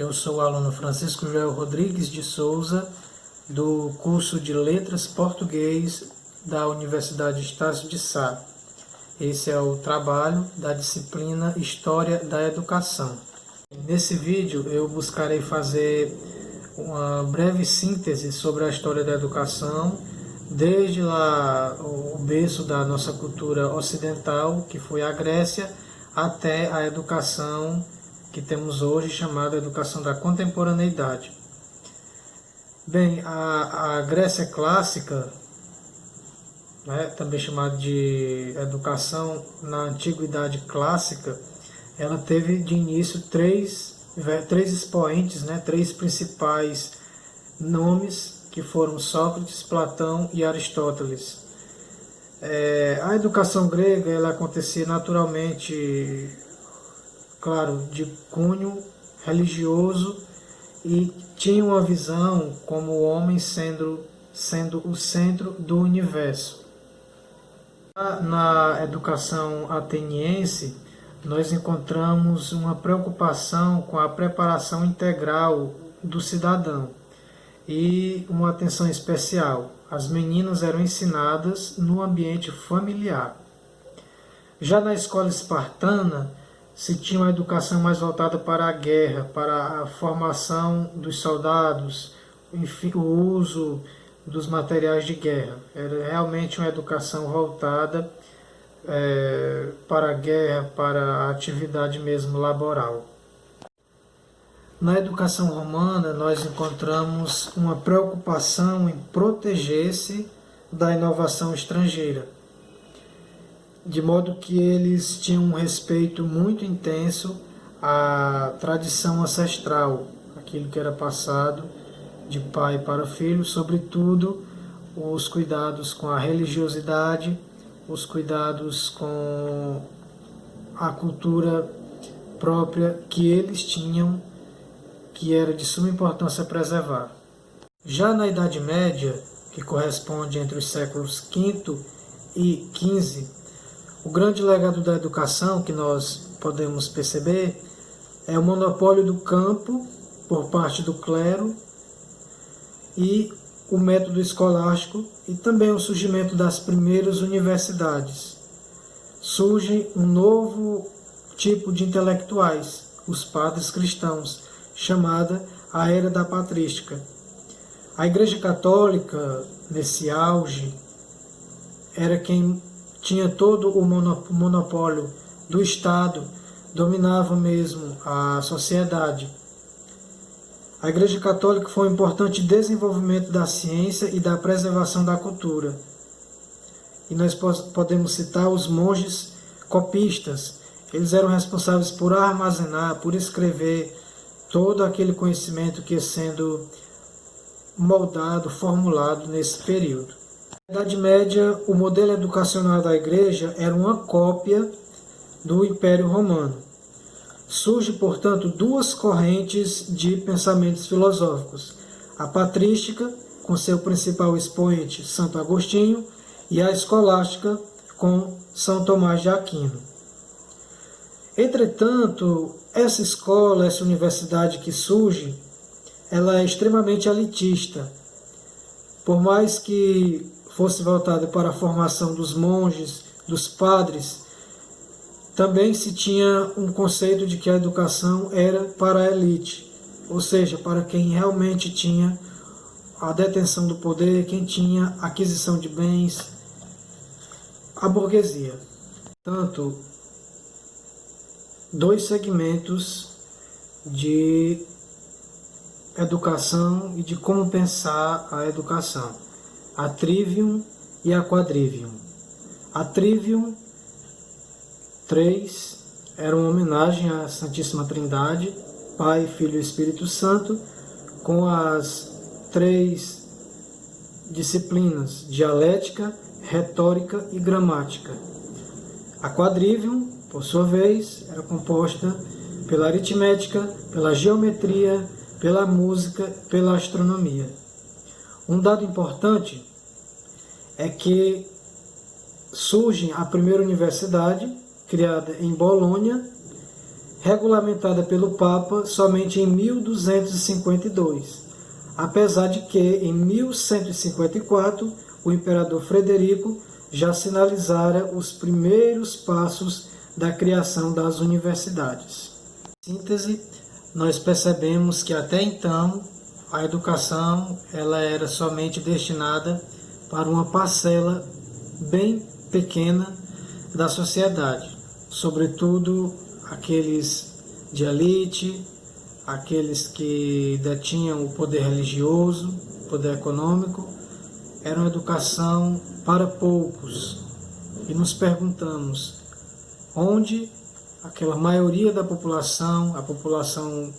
Eu sou o aluno Francisco Joel Rodrigues de Souza, do curso de Letras Português da Universidade Estácio de Sá. Esse é o trabalho da disciplina História da Educação. Nesse vídeo eu buscarei fazer uma breve síntese sobre a história da educação, desde lá o berço da nossa cultura ocidental, que foi a Grécia, até a educação que temos hoje, chamada educação da contemporaneidade. Bem, a Grécia clássica, também chamada de educação na Antiguidade Clássica, ela teve de início três expoentes, três principais nomes, que foram Sócrates, Platão e Aristóteles. A educação grega ela acontecia naturalmente, claro, de cunho religioso, e tinha uma visão como o homem sendo o centro do universo. Na educação ateniense, nós encontramos uma preocupação com a preparação integral do cidadão e uma atenção especial. As meninas eram ensinadas no ambiente familiar. Já na escola espartana, se tinha uma educação mais voltada para a guerra, para a formação dos soldados, enfim, o uso dos materiais de guerra. Era realmente uma educação voltada para a guerra, para a atividade mesmo laboral. Na educação romana, nós encontramos uma preocupação em proteger-se da inovação estrangeira, de modo que eles tinham um respeito muito intenso à tradição ancestral, aquilo que era passado de pai para filho, sobretudo os cuidados com a religiosidade, os cuidados com a cultura própria que eles tinham, que era de suma importância preservar. Já na Idade Média, que corresponde entre os séculos V e XV, o grande legado da educação que nós podemos perceber é o monopólio do campo por parte do clero e o método escolástico, e também o surgimento das primeiras universidades. Surge um novo tipo de intelectuais, os padres cristãos, chamada a Era da Patrística. A Igreja Católica, nesse auge, era quem tinha todo o monopólio do Estado, dominava mesmo a sociedade. A Igreja Católica foi um importante desenvolvimento da ciência e da preservação da cultura. E nós podemos citar os monges copistas. Eles eram responsáveis por armazenar, por escrever todo aquele conhecimento que ia sendo moldado, formulado nesse período. Na Idade Média, o modelo educacional da Igreja era uma cópia do Império Romano. Surge, portanto, duas correntes de pensamentos filosóficos: a patrística, com seu principal expoente Santo Agostinho, e a escolástica, com São Tomás de Aquino. Entretanto, essa escola, essa universidade que surge, ela é extremamente elitista. Por mais que fosse voltada para a formação dos monges, dos padres, também se tinha um conceito de que a educação era para a elite, ou seja, para quem realmente tinha a detenção do poder, quem tinha aquisição de bens, a burguesia. Portanto, dois segmentos de educação e de como pensar a educação: a trivium e a quadrivium. A trivium 3 era uma homenagem à Santíssima Trindade, Pai, Filho e Espírito Santo, com as três disciplinas: dialética, retórica e gramática. A quadrivium, por sua vez, era composta pela aritmética, pela geometria, pela música, pela astronomia. Um dado importante é que surge a primeira universidade, criada em Bolonha, regulamentada pelo Papa somente em 1252, apesar de que em 1154 o imperador Frederico já sinalizara os primeiros passos da criação das universidades. Em síntese, nós percebemos que até então a educação ela era somente destinada para uma parcela bem pequena da sociedade, sobretudo aqueles de elite, aqueles que detinham o poder religioso, o poder econômico. Era uma educação para poucos. E nos perguntamos onde aquela maioria da população, a população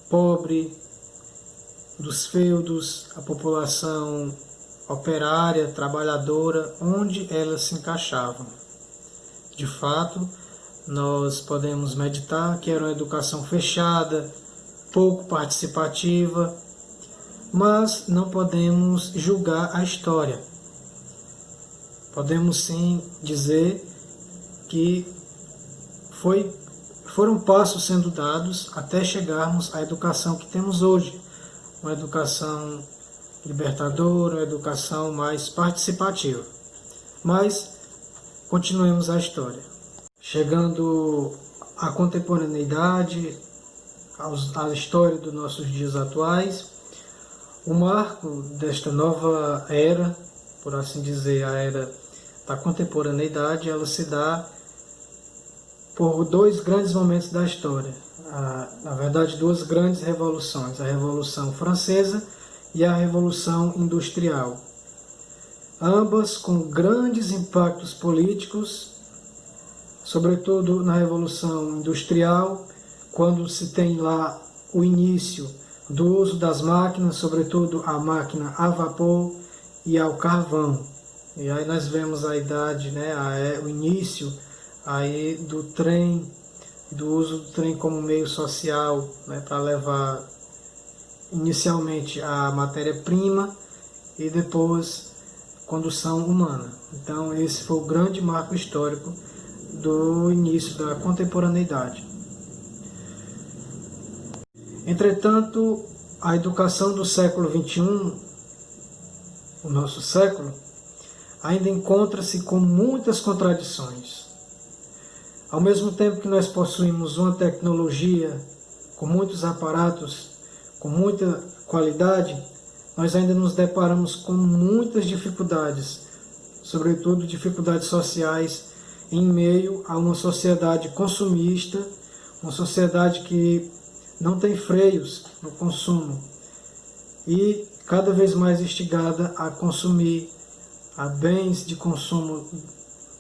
pobre, dos feudos, a população operária, trabalhadora, onde elas se encaixavam. De fato, nós podemos meditar que era uma educação fechada, pouco participativa, mas não podemos julgar a história. Podemos sim dizer que foram passos sendo dados até chegarmos à educação que temos hoje, uma educação libertadora, uma educação mais participativa. Mas continuemos a história. Chegando à contemporaneidade, à história dos nossos dias atuais, o marco desta nova era, por assim dizer, a era da contemporaneidade, ela se dá por dois grandes momentos da história. Na verdade, duas grandes revoluções, a Revolução Francesa e a Revolução Industrial. Ambas com grandes impactos políticos, sobretudo na Revolução Industrial, quando se tem lá o início do uso das máquinas, sobretudo a máquina a vapor e ao carvão. E aí nós vemos a idade, o início aí do trem, do uso do trem como meio social, para levar inicialmente a matéria-prima e depois condução humana. Então esse foi o grande marco histórico do início da contemporaneidade. Entretanto, a educação do século XXI, o nosso século, ainda encontra-se com muitas contradições. Ao mesmo tempo que nós possuímos uma tecnologia com muitos aparatos, com muita qualidade, nós ainda nos deparamos com muitas dificuldades, sobretudo dificuldades sociais, em meio a uma sociedade consumista, uma sociedade que não tem freios no consumo e cada vez mais instigada a consumir a bens de consumo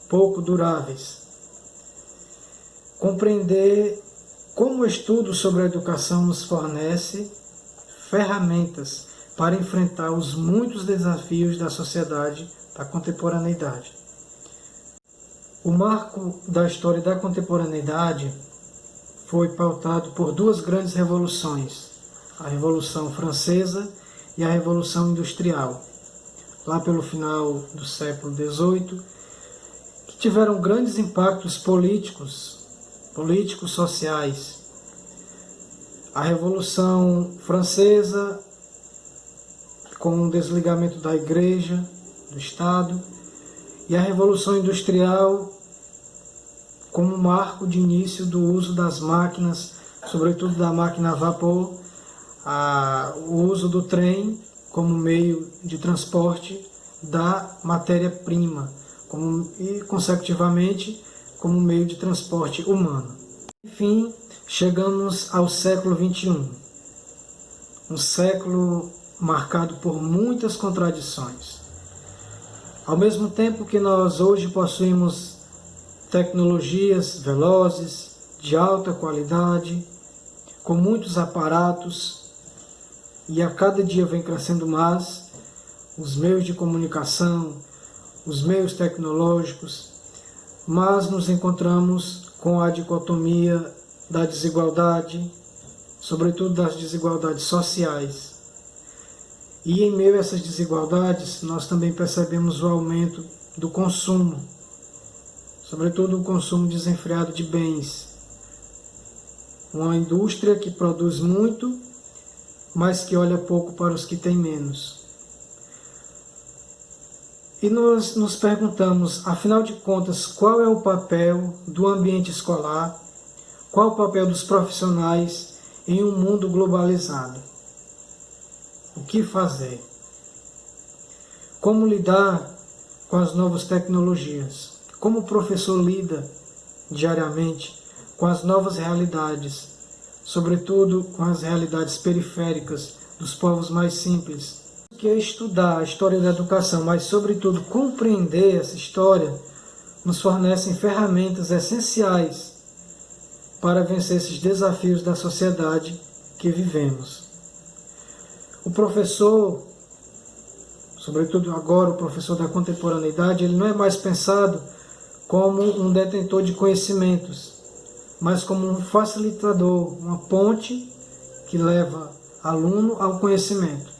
pouco duráveis. Compreender como o estudo sobre a educação nos fornece ferramentas para enfrentar os muitos desafios da sociedade da contemporaneidade. O marco da história da contemporaneidade foi pautado por duas grandes revoluções, a Revolução Francesa e a Revolução Industrial, lá pelo final do século XVIII, que tiveram grandes impactos políticos, sociais. A Revolução Francesa, com o desligamento da Igreja, do Estado, e a Revolução Industrial como marco de início do uso das máquinas, sobretudo da máquina a vapor, o uso do trem como meio de transporte da matéria-prima e, consecutivamente, como meio de transporte humano. Enfim, chegamos ao século XXI, um século marcado por muitas contradições. Ao mesmo tempo que nós hoje possuímos tecnologias velozes, de alta qualidade, com muitos aparatos, e a cada dia vem crescendo mais os meios de comunicação, os meios tecnológicos, mas nos encontramos com a dicotomia da desigualdade, sobretudo das desigualdades sociais. E em meio a essas desigualdades, nós também percebemos o aumento do consumo, sobretudo o consumo desenfreado de bens, uma indústria que produz muito, mas que olha pouco para os que têm menos. E nós nos perguntamos, afinal de contas, qual é o papel do ambiente escolar, qual o papel dos profissionais em um mundo globalizado? O que fazer? Como lidar com as novas tecnologias? Como o professor lida diariamente com as novas realidades, sobretudo com as realidades periféricas dos povos mais simples? Que é estudar a história da educação, mas sobretudo compreender essa história, nos fornecem ferramentas essenciais para vencer esses desafios da sociedade que vivemos. O professor, sobretudo agora o professor da contemporaneidade, ele não é mais pensado como um detentor de conhecimentos, mas como um facilitador, uma ponte que leva aluno ao conhecimento.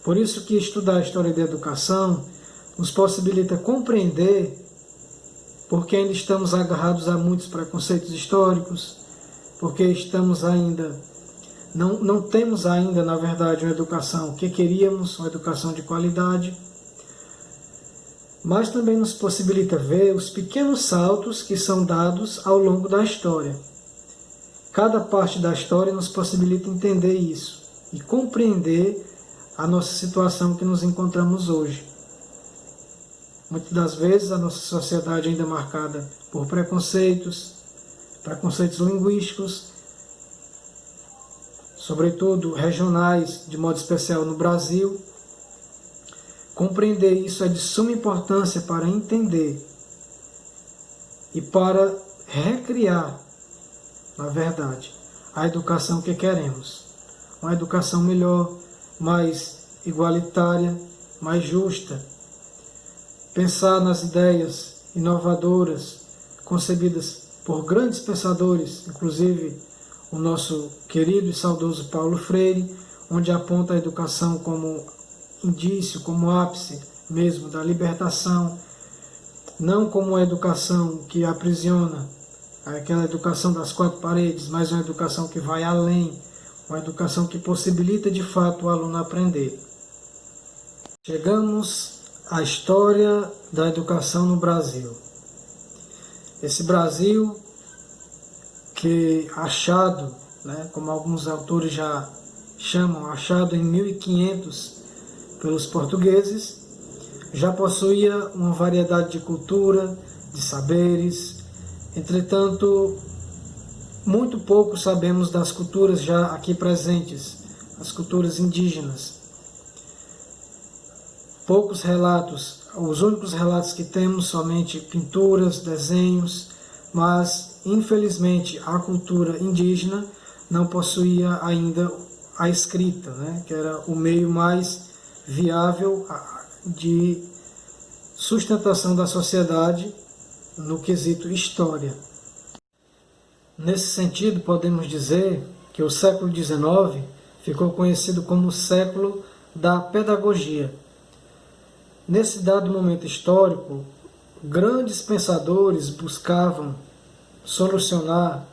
Por isso que estudar a história da educação nos possibilita compreender porque ainda estamos agarrados a muitos preconceitos históricos, porque estamos ainda, não temos ainda, na verdade, uma educação que queríamos, uma educação de qualidade, mas também nos possibilita ver os pequenos saltos que são dados ao longo da história. Cada parte da história nos possibilita entender isso e compreender a nossa situação que nos encontramos hoje. Muitas das vezes a nossa sociedade ainda é marcada por preconceitos linguísticos, sobretudo regionais, de modo especial no Brasil. Compreender isso é de suma importância para entender e para recriar, na verdade, a educação que queremos. Uma educação melhor, mais igualitária, mais justa. Pensar nas ideias inovadoras concebidas por grandes pensadores, inclusive o nosso querido e saudoso Paulo Freire, onde aponta a educação como indício, como ápice mesmo da libertação, não como uma educação que aprisiona, aquela educação das quatro paredes, mas uma educação que vai além, uma educação que possibilita de fato o aluno aprender. Chegamos à história da educação no Brasil. Esse Brasil que achado, como alguns autores já chamam, achado em 1500 pelos portugueses, já possuía uma variedade de cultura, de saberes. Entretanto, muito pouco sabemos das culturas já aqui presentes, as culturas indígenas. Poucos relatos, os únicos relatos que temos somente pinturas, desenhos, mas infelizmente a cultura indígena não possuía ainda a escrita, que era o meio mais viável de sustentação da sociedade no quesito história. Nesse sentido, podemos dizer que o século XIX ficou conhecido como o século da pedagogia. Nesse dado momento histórico, grandes pensadores buscavam solucionar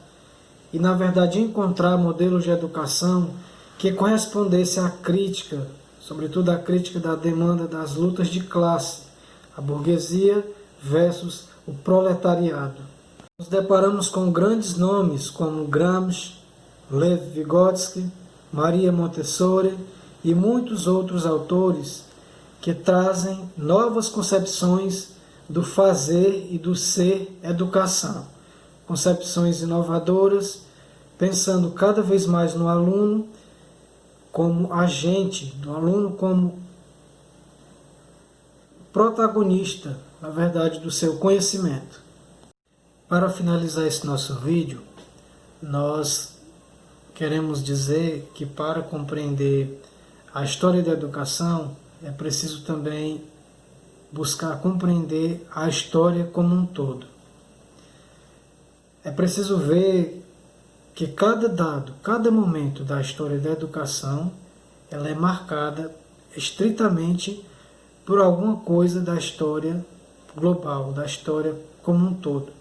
e, na verdade, encontrar modelos de educação que correspondesse à crítica, sobretudo à crítica da demanda das lutas de classe, a burguesia versus o proletariado. Nos deparamos com grandes nomes como Gramsci, Lev Vygotsky, Maria Montessori e muitos outros autores que trazem novas concepções do fazer e do ser educação. Concepções inovadoras, pensando cada vez mais no aluno como agente, do aluno como protagonista, na verdade, do seu conhecimento. Para finalizar esse nosso vídeo, nós queremos dizer que para compreender a história da educação, é preciso também buscar compreender a história como um todo. É preciso ver que cada dado, cada momento da história da educação, ela é marcada estritamente por alguma coisa da história global, da história como um todo.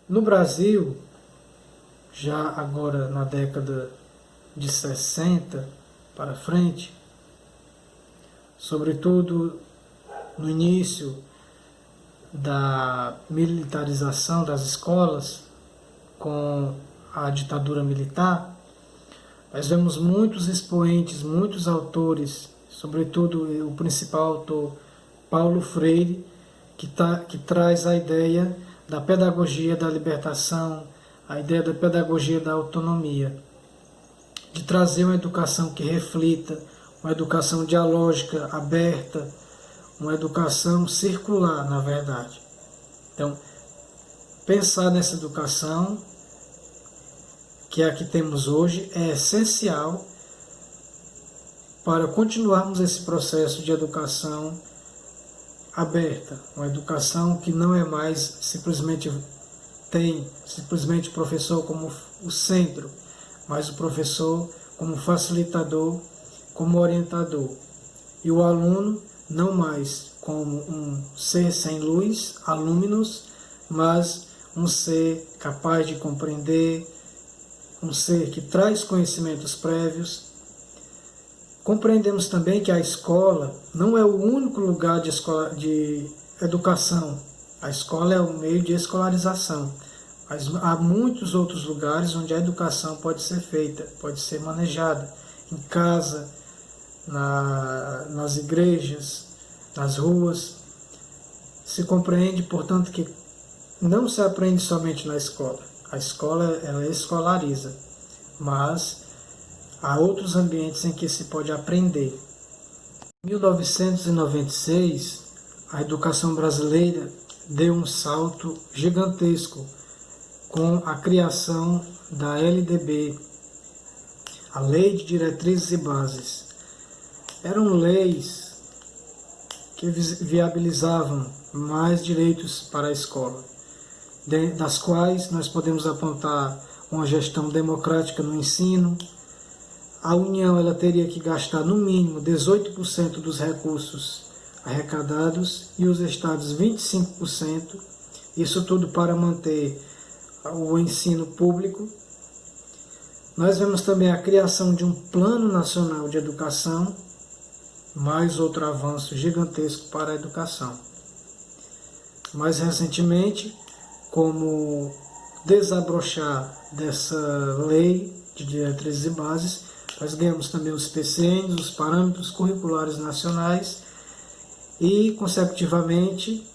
No Brasil, já agora na década de 60 para frente, sobretudo no início da militarização das escolas com a ditadura militar, nós vemos muitos expoentes, muitos autores, sobretudo o principal autor, Paulo Freire, que traz a ideia da pedagogia da libertação, a ideia da pedagogia da autonomia, de trazer uma educação que reflita, uma educação dialógica, aberta, uma educação circular, na verdade. Então, pensar nessa educação, que é a que temos hoje, é essencial para continuarmos esse processo de educação aberta, uma educação que não é mais simplesmente o professor como o centro, mas o professor como facilitador, como orientador, e o aluno não mais como um ser sem luz, alúminos, mas um ser capaz de compreender, um ser que traz conhecimentos prévios. Compreendemos também que a escola não é o único lugar de educação. A escola é o meio de escolarização, mas há muitos outros lugares onde a educação pode ser feita, pode ser manejada, em casa, nas igrejas, nas ruas. Se compreende, portanto, que não se aprende somente na escola. A escola, ela escolariza, mas há outros ambientes em que se pode aprender. Em 1996, a educação brasileira deu um salto gigantesco com a criação da LDB, a Lei de Diretrizes e Bases. Eram leis que viabilizavam mais direitos para a escola, das quais nós podemos apontar uma gestão democrática no ensino. A União ela teria que gastar no mínimo 18% dos recursos arrecadados e os estados 25%, isso tudo para manter o ensino público. Nós vemos também a criação de um Plano Nacional de Educação, mais outro avanço gigantesco para a educação. Mais recentemente, como desabrochar dessa lei de diretrizes e bases, nós ganhamos também os PCNs, os Parâmetros Curriculares Nacionais, e, consecutivamente,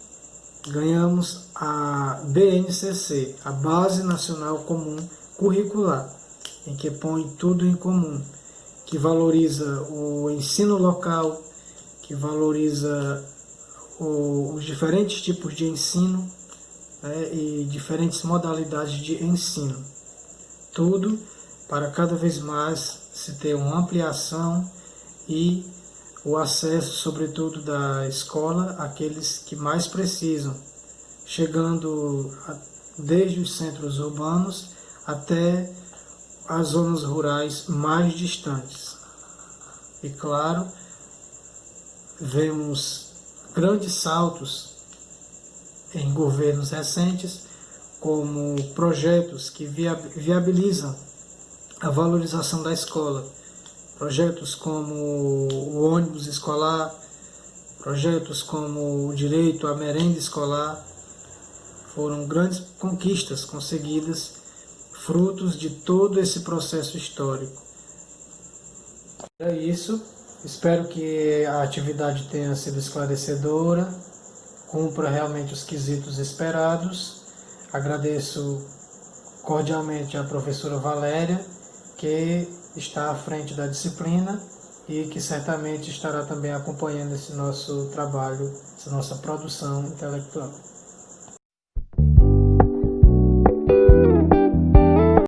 ganhamos a BNCC, a Base Nacional Comum Curricular, em que põe tudo em comum, que valoriza o ensino local, que valoriza os diferentes tipos de ensino, né, e diferentes modalidades de ensino. Tudo para cada vez mais se ter uma ampliação e o acesso, sobretudo, da escola àqueles que mais precisam, chegando desde os centros urbanos até as zonas rurais mais distantes. E, claro, vemos grandes saltos em governos recentes, como projetos que viabilizam a valorização da escola, projetos como o ônibus escolar, projetos como o direito à merenda escolar. Foram grandes conquistas conseguidas, frutos de todo esse processo histórico. É isso, espero que a atividade tenha sido esclarecedora, cumpra realmente os quesitos esperados. Agradeço cordialmente à professora Valéria, que está à frente da disciplina e que certamente estará também acompanhando esse nosso trabalho, essa nossa produção intelectual.